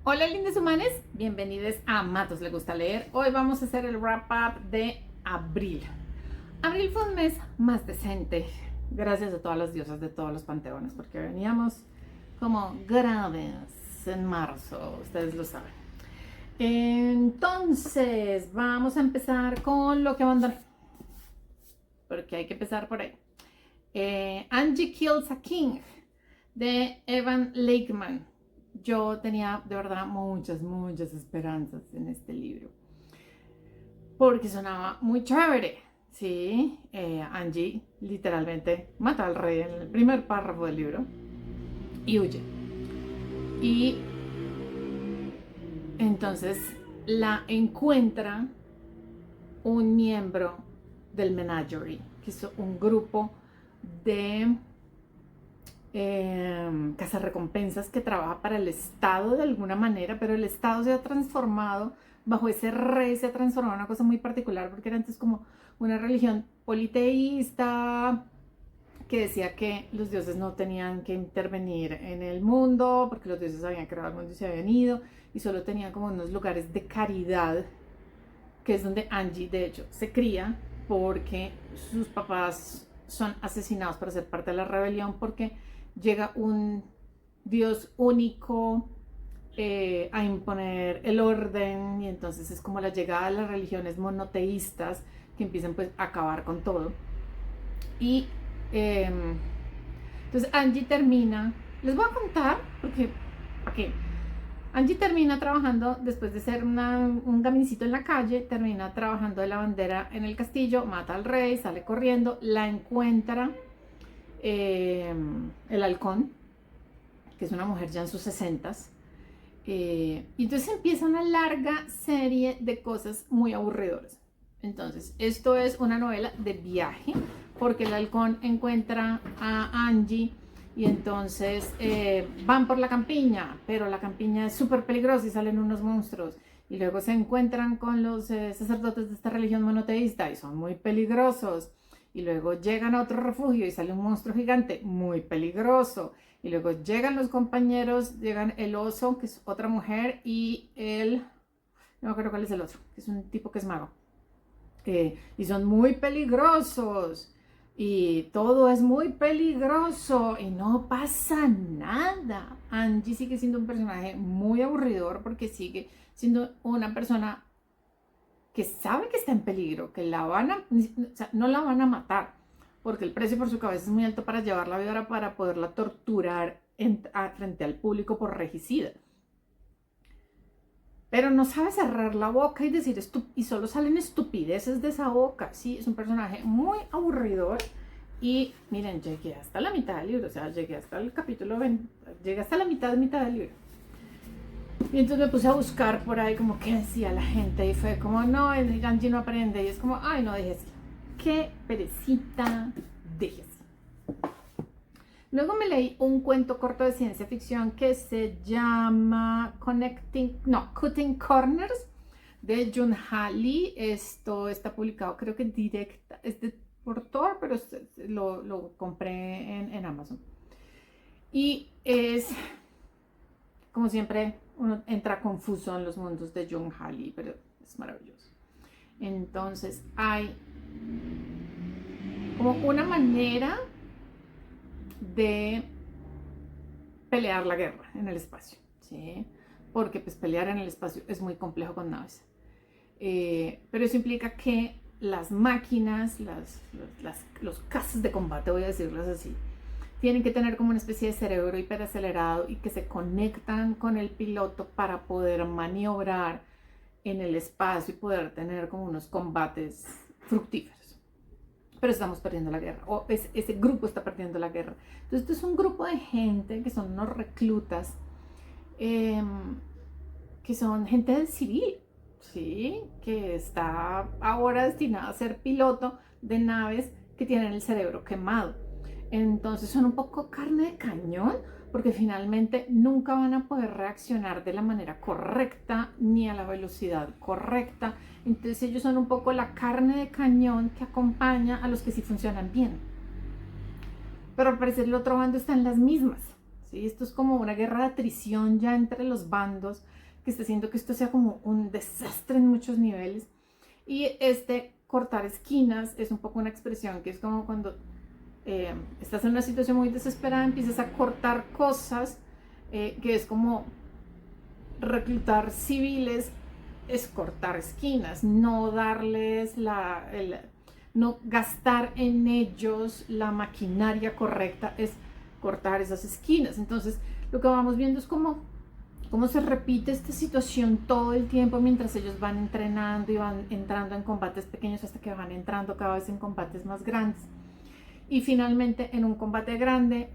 Hola lindos humanos, bienvenidos a Matos Le Gusta Leer. Hoy vamos a hacer el wrap up de abril. Abril fue un mes más decente, gracias a todas las diosas de todos los panteones, porque veníamos como graves en marzo, ustedes lo saben. Entonces, vamos a empezar con lo que abandoné, porque hay que empezar por ahí. Angie Kills a King, de Evan Lakeman. Yo tenía de verdad muchas esperanzas en este libro, porque sonaba muy chévere. Sí, Angie literalmente mata al rey en el primer párrafo del libro y huye. Y entonces la encuentra un miembro del Menagerie, que es un grupo de cazarrecompensas que trabaja para el Estado de alguna manera, pero el Estado se ha transformado, bajo ese rey se ha transformado en una cosa muy particular, porque era antes como una religión politeísta que decía que los dioses no tenían que intervenir en el mundo, porque los dioses habían creado el mundo y se habían ido, y solo tenían como unos lugares de caridad, que es donde Angie de hecho se cría, porque sus papás son asesinados para ser parte de la rebelión, porque llega un Dios único a imponer el orden, y entonces es como la llegada de las religiones monoteístas que empiezan pues a acabar con todo. Y eh, entonces Angie termina, les voy a contar, porque, ¿para Angie termina trabajando, después de ser un gamincito en la calle, termina trabajando de la bandera en el castillo, mata al rey, sale corriendo, la encuentra eh, el halcón, que es una mujer ya en sus 60s, y entonces empieza una larga serie de cosas muy aburridoras. Entonces, esto es una novela de viaje, porque el halcón encuentra a Angie y entonces van por la campiña, pero la campiña es súper peligrosa y salen unos monstruos. Y luego se encuentran con los sacerdotes de esta religión monoteísta y son muy peligrosos. Y luego llegan a otro refugio y sale un monstruo gigante muy peligroso. Y luego llegan los compañeros, llegan el oso, que es otra mujer, y no me acuerdo cuál es el otro, que es un tipo que es mago. Y son muy peligrosos. Y todo es muy peligroso y no pasa nada. Angie sigue siendo un personaje muy aburridor porque sigue siendo una persona que sabe que está en peligro, que o sea, no la van a matar, porque el precio por su cabeza es muy alto para llevarla a violar, para poderla torturar frente al público por regicida. Pero no sabe cerrar la boca y decir y solo salen estupideces de esa boca. Sí, es un personaje muy aburridor. Y miren, llegué hasta la mitad del libro, o sea, llegué hasta el capítulo 20, llegué hasta la mitad del libro. Y entonces me puse a buscar por ahí como qué decía la gente y fue como, no, el Angie no aprende. Y es como, ay, no, déjese. Qué perecita, déjese. Luego me leí un cuento corto de ciencia ficción que se llama Cutting Corners, de Junha Lee. Esto está publicado, creo que directa, es de portor, pero lo compré en Amazon. Y es, como siempre, uno entra confuso en los mundos de Junha Lee, pero es maravilloso. Entonces hay como una manera de pelear la guerra en el espacio, ¿sí? Porque pues pelear en el espacio es muy complejo con naves. Pero eso implica que las máquinas, los cazas de combate, voy a decirlos así, tienen que tener como una especie de cerebro hiperacelerado y que se conectan con el piloto para poder maniobrar en el espacio y poder tener como unos combates fructíferos. Pero estamos perdiendo la guerra, o ese grupo está perdiendo la guerra. Entonces, esto es un grupo de gente que son unos reclutas, eh, que son gente del civil, ¿sí? Que está ahora destinada a ser piloto de naves que tienen el cerebro quemado. Entonces son un poco carne de cañón, porque finalmente nunca van a poder reaccionar de la manera correcta ni a la velocidad correcta. Entonces ellos son un poco la carne de cañón que acompaña a los que sí funcionan bien. Pero al parecer el otro bando está en las mismas, ¿sí? Esto es como una guerra de atrición ya entre los bandos que está haciendo que esto sea como un desastre en muchos niveles. Y este cortar esquinas es un poco una expresión que es como cuando estás en una situación muy desesperada, empiezas a cortar cosas, que es como reclutar civiles, es cortar esquinas, no darles no gastar en ellos la maquinaria correcta, es cortar esas esquinas. Entonces lo que vamos viendo es cómo se repite esta situación todo el tiempo mientras ellos van entrenando y van entrando en combates pequeños hasta que van entrando cada vez en combates más grandes. Y finalmente en un combate grande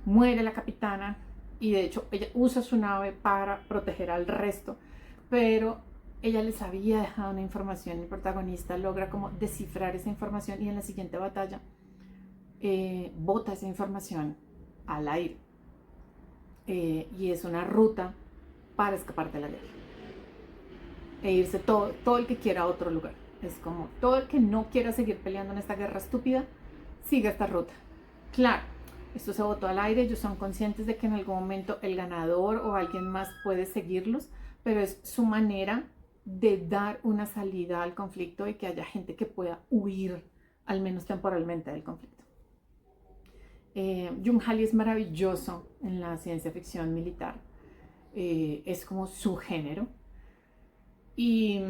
muere la capitana y de hecho ella usa su nave para proteger al resto, pero ella les había dejado una información, el protagonista logra como descifrar esa información y en la siguiente batalla bota esa información al aire. Y es una ruta para escapar de la guerra e irse todo el que quiera a otro lugar. Es como todo el que no quiera seguir peleando en esta guerra estúpida, sigue esta ruta. Claro, esto se botó al aire, ellos son conscientes de que en algún momento el ganador o alguien más puede seguirlos, pero es su manera de dar una salida al conflicto y que haya gente que pueda huir, al menos temporalmente, del conflicto. Jung Halley es maravilloso en la ciencia ficción militar, es como su género, y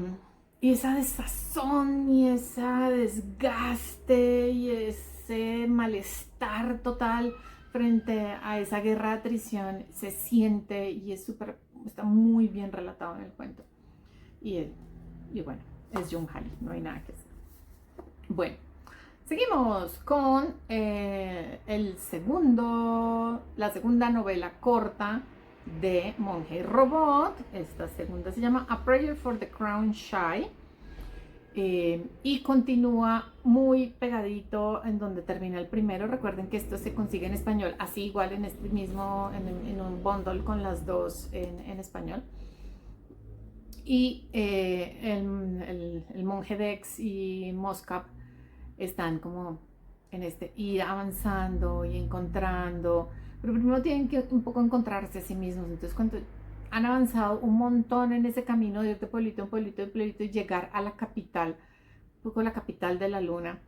esa desazón y ese desgaste y ese malestar total frente a esa guerra de atrición se siente y está muy bien relatado en el cuento. Y bueno, es Jung Halley, no hay nada que hacer. Bueno, seguimos con la segunda novela corta de Monje y Robot. Esta segunda se llama A Prayer for the Crown Shy, y continúa muy pegadito en donde termina el primero. Recuerden que esto se consigue en español, así igual en este mismo, en un bundle con las dos en español. Y el Monje Dex y Moscap están como en ir avanzando y encontrando, pero primero tienen que un poco encontrarse a sí mismos. Entonces cuando han avanzado un montón en ese camino de ir de pueblito en pueblito en pueblito y llegar a la capital, un poco la capital de la luna,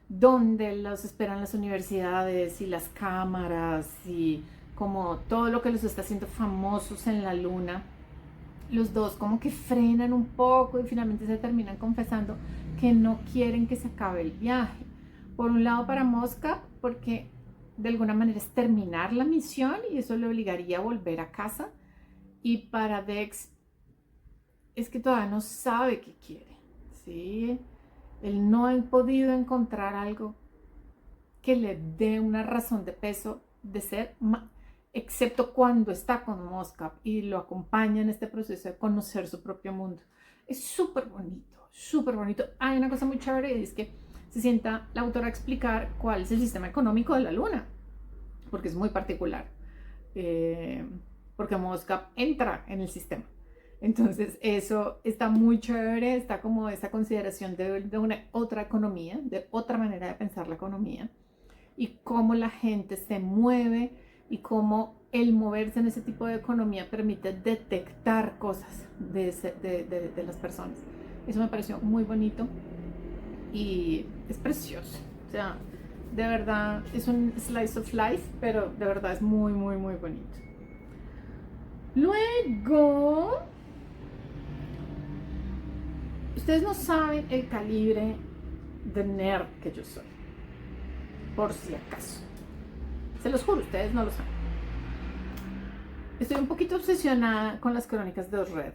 donde los esperan las universidades y las cámaras y como todo lo que los está haciendo famosos en la luna, los dos como que frenan un poco y finalmente se terminan confesando que no quieren que se acabe el viaje. Por un lado para Mosca, porque de alguna manera es terminar la misión y eso le obligaría a volver a casa. Y para Dex es que todavía no sabe qué quiere, ¿sí? Él no ha podido encontrar algo que le dé una razón de peso de ser, excepto cuando está con Mosca y lo acompaña en este proceso de conocer su propio mundo. Es súper bonito, súper bonito. Hay una cosa muy chévere y es que se sienta la autora a explicar cuál es el sistema económico de la luna, porque es muy particular, porque Mosca entra en el sistema. Entonces eso está muy chévere, está como esa consideración de una otra economía, de otra manera de pensar la economía y cómo la gente se mueve y cómo el moverse en ese tipo de economía permite detectar cosas de las personas. Eso me pareció muy bonito y es precioso. O sea, de verdad es un slice of life, pero de verdad es muy, muy, muy bonito. Luego, ustedes no saben el calibre de nerd que yo soy, por si acaso. Se los juro, ustedes no lo saben. Estoy un poquito obsesionada con las crónicas de Osred,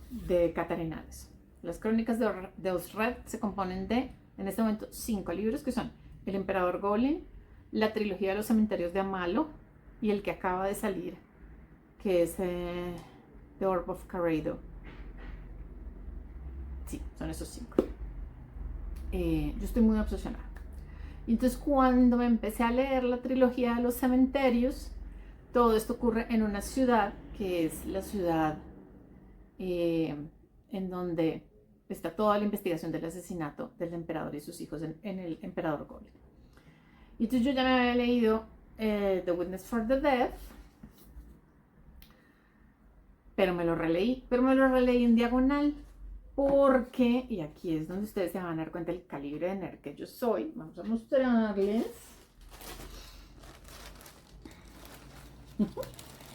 de Catherine Hales. Las crónicas de Osred se componen de, en este momento, 5 libros que son El Emperador Goblin, la trilogía de los cementerios de Amalo y el que acaba de salir, que es The Orb of Caredo. Sí, son esos 5. Yo estoy muy obsesionada. Y entonces cuando me empecé a leer la trilogía de los cementerios, todo esto ocurre en una ciudad que es la ciudad en donde está toda la investigación del asesinato del emperador y sus hijos en el Emperador Goblin. Y entonces yo ya me había leído The Witness for the Dead, pero me lo releí en diagonal, porque, y aquí es donde ustedes se van a dar cuenta del calibre de nerd que yo soy. Vamos a mostrarles.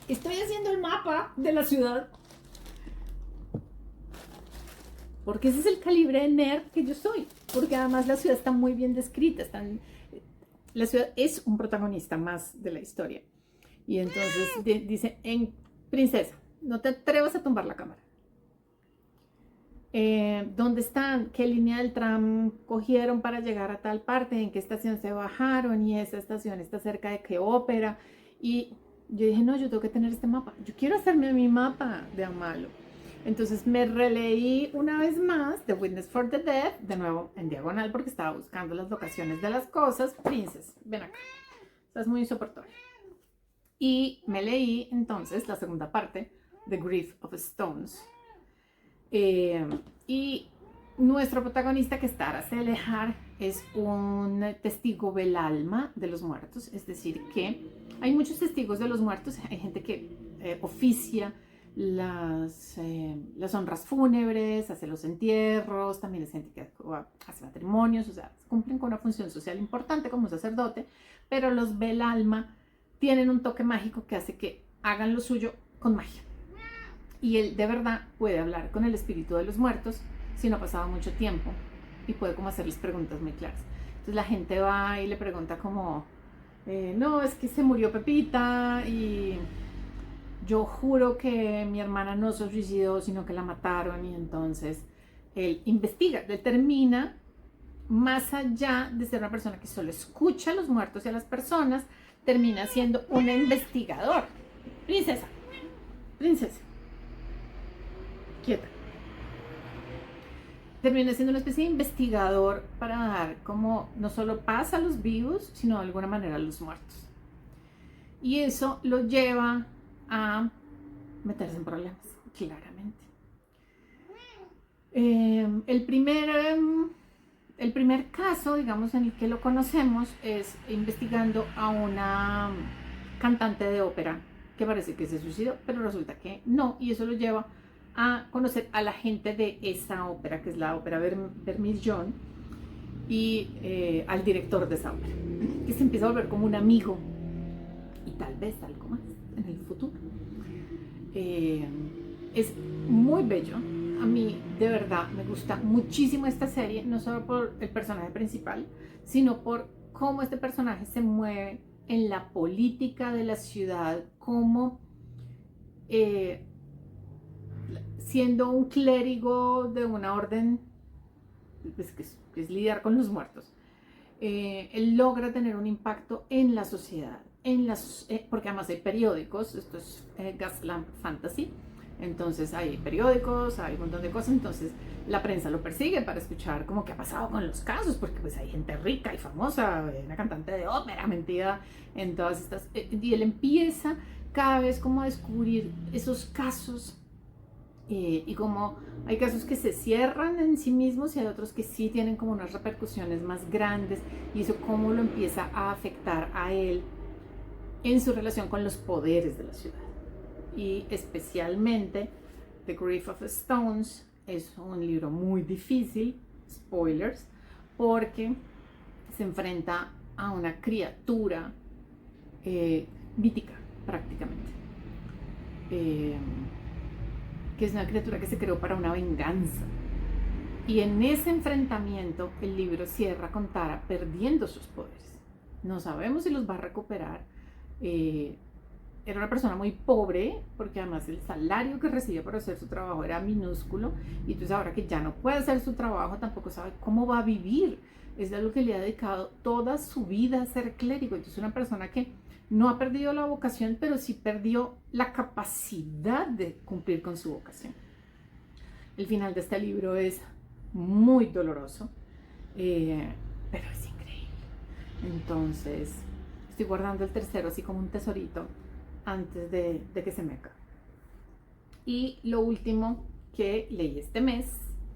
Estoy haciendo el mapa de la ciudad, porque ese es el calibre de nerd que yo soy, porque además la ciudad está muy bien descrita, la ciudad es un protagonista más de la historia. Y entonces dice, princesa, no te atrevas a tumbar la cámara. ¿Dónde están? ¿Qué línea del tram cogieron para llegar a tal parte? ¿En qué estación se bajaron? Y esa estación está cerca de qué ópera. Y yo dije, no, yo tengo que tener este mapa. Yo quiero hacerme mi mapa de Amalo. Entonces me releí una vez más The Witness for the Dead, de nuevo en diagonal porque estaba buscando las locaciones de las cosas. Princess, ven acá. Estás muy insoportable. Y me leí entonces la segunda parte, The Grief of Stones. Y nuestro protagonista, que es Tara Selejar, es un testigo del alma de los muertos, es decir, que hay muchos testigos de los muertos, hay gente que oficia las honras fúnebres, hace los entierros, también hay gente que hace matrimonios, o sea, cumplen con una función social importante como un sacerdote, pero los del alma tienen un toque mágico que hace que hagan lo suyo con magia. Y él de verdad puede hablar con el espíritu de los muertos si no ha pasado mucho tiempo y puede como hacerles preguntas muy claras. Entonces la gente va y le pregunta como, no, es que se murió Pepita y yo juro que mi hermana no se suicidó, sino que la mataron. Y entonces él investiga, determina, más allá de ser una persona que solo escucha a los muertos y a las personas, termina siendo un investigador. Princesa, princesa, quieta. Termina siendo una especie de investigador para dar como no solo paz a los vivos, sino de alguna manera a los muertos. Y eso lo lleva a meterse en problemas, claramente. El primer caso, digamos, en el que lo conocemos es investigando a una cantante de ópera que parece que se suicidó, pero resulta que no, y eso lo lleva a conocer a la gente de esa ópera, que es la ópera Vermilion, y al director de esa ópera, que se empieza a volver como un amigo y tal vez algo más en el futuro. Es muy bello. A mí de verdad me gusta muchísimo esta serie, no solo por el personaje principal, sino por cómo este personaje se mueve en la política de la ciudad, cómo siendo un clérigo de una orden pues, que es lidiar con los muertos, él logra tener un impacto en la sociedad, porque además hay periódicos, esto es Gaslamp Fantasy, entonces hay periódicos, hay un montón de cosas, entonces la prensa lo persigue para escuchar como qué ha pasado con los casos, porque pues hay gente rica y famosa, una cantante de ópera metida en todas estas, y él empieza cada vez como a descubrir esos casos, y como hay casos que se cierran en sí mismos y hay otros que sí tienen como unas repercusiones más grandes, y eso cómo lo empieza a afectar a él en su relación con los poderes de la ciudad. Y especialmente The Grief of Stones es un libro muy difícil, spoilers, porque se enfrenta a una criatura mítica prácticamente, que es una criatura que se creó para una venganza. Y en ese enfrentamiento el libro cierra con Tara perdiendo sus poderes. No sabemos si los va a recuperar. Era una persona muy pobre, porque además el salario que recibía por hacer su trabajo era minúsculo, y entonces ahora que ya no puede hacer su trabajo, tampoco sabe cómo va a vivir. Es a lo que le ha dedicado toda su vida a ser clérigo. Entonces una persona que no ha perdido la vocación, pero sí perdió la capacidad de cumplir con su vocación. El final de este libro es muy doloroso, pero es increíble. Entonces estoy guardando el tercero así como un tesorito antes de que se me acabe. Y lo último que leí este mes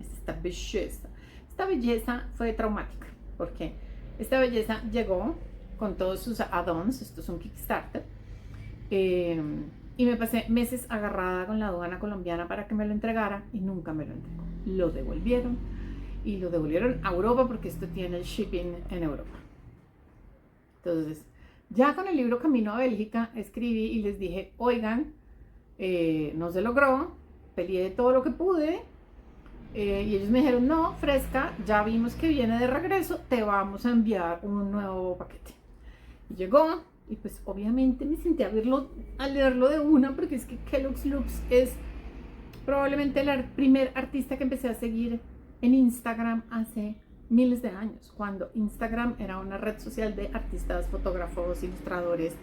es esta belleza. Esta belleza fue traumática, porque esta belleza llegó con todos sus add-ons. Esto es un Kickstarter. Y me pasé meses agarrada con la aduana colombiana para que me lo entregara y nunca me lo entregó. Lo devolvieron y lo devolvieron a Europa porque esto tiene el shipping en Europa. Entonces, ya con el libro Camino a Bélgica escribí y les dije, oigan, no se logró, peleé todo lo que pude. Y ellos me dijeron, no, Fresca, ya vimos que viene de regreso, te vamos a enviar un nuevo paquete. Y llegó, y pues obviamente me senté a leerlo de una, porque es que Kellogg's Loops es probablemente el primer artista que empecé a seguir en Instagram hace miles de años, cuando Instagram era una red social de artistas, fotógrafos, ilustradores,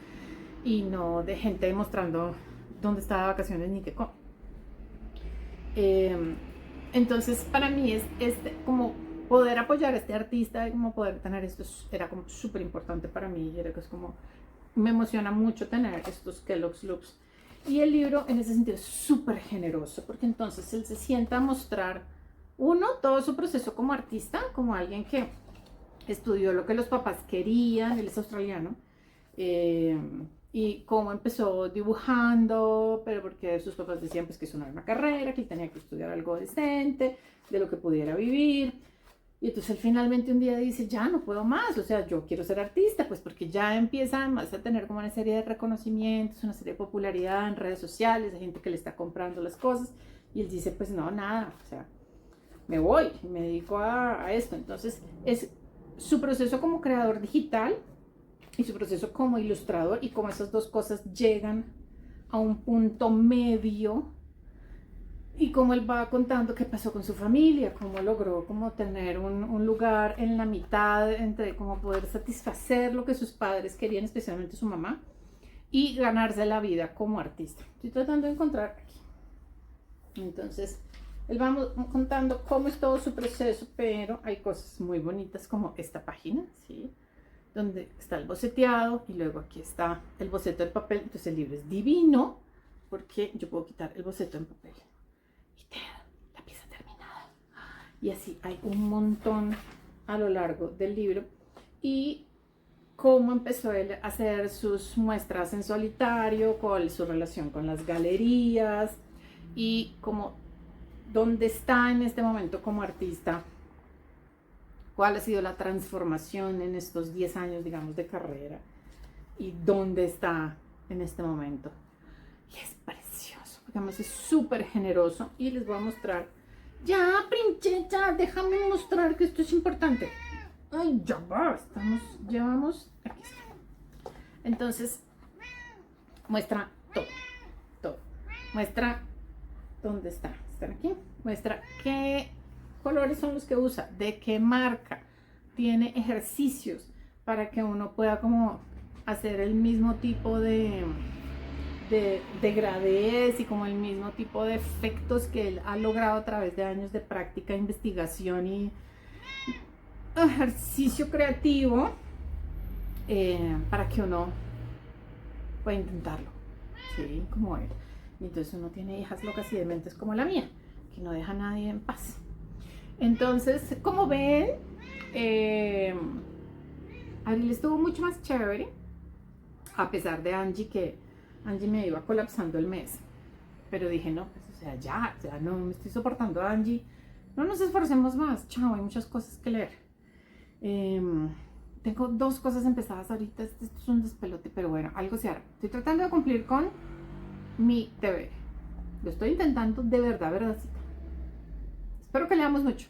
y no de gente mostrando dónde estaba de vacaciones ni qué come. Entonces para mí es como poder apoyar a este artista y como poder tener esto era como súper importante para mí. Era que es como, me emociona mucho tener estos Kellogg's Loops. Y el libro en ese sentido es súper generoso, porque entonces él se sienta a mostrar, uno, todo su proceso como artista, como alguien que estudió lo que los papás querían, él es australiano, y cómo empezó dibujando, pero porque sus papás decían pues que eso no era una carrera, que él tenía que estudiar algo decente, de lo que pudiera vivir. Y entonces él finalmente un día dice, ya no puedo más, o sea, yo quiero ser artista, pues porque ya empieza además a tener como una serie de reconocimientos, una serie de popularidad en redes sociales, de gente que le está comprando las cosas, y él dice, pues no, nada, o sea, me voy, me dedico a esto. Entonces es su proceso como creador digital y su proceso como ilustrador, y cómo esas dos cosas llegan a un punto medio, y cómo él va contando qué pasó con su familia, cómo logró como tener un lugar en la mitad entre como poder satisfacer lo que sus padres querían, especialmente su mamá, y ganarse la vida como artista. Estoy tratando de encontrar aquí. Entonces él va contando cómo es todo su proceso, pero hay cosas muy bonitas como esta página, ¿sí?, donde está el boceteado, y luego aquí está el boceto del papel. Entonces el libro es divino porque yo puedo quitar el boceto en papel y tener la pieza terminada. Y así hay un montón a lo largo del libro. Y cómo empezó él a hacer sus muestras en solitario, cuál es su relación con las galerías, y cómo, dónde está en este momento como artista, cuál ha sido la transformación en estos 10 años, digamos, de carrera, y dónde está en este momento. Y es precioso, porque además es súper generoso. Y les voy a mostrar, ya, princesa, déjame mostrar que esto es importante. Ay, ya va, llevamos, aquí está. Entonces, muestra todo. Muestra dónde está, están aquí. Muestra qué colores son los que usa, de qué marca, tiene ejercicios para que uno pueda como hacer el mismo tipo de degradés y como el mismo tipo de efectos que él ha logrado a través de años de práctica, investigación y ejercicio creativo, para que uno pueda intentarlo, ¿sí?, como él. Y entonces uno tiene hijas locas y dementes como la mía, que no deja a nadie en paz. Entonces, como ven, Abril estuvo mucho más chévere, a pesar de Angie, que Angie me iba colapsando el mes. Pero dije, no, pues, o sea, no me estoy soportando a Angie. No nos esforcemos más, chao, hay muchas cosas que leer. Tengo 2 cosas empezadas ahorita, esto es un despelote, pero bueno, algo se hará. Estoy tratando de cumplir con mi deber. Lo estoy intentando de verdad, verdad. Espero que leamos mucho.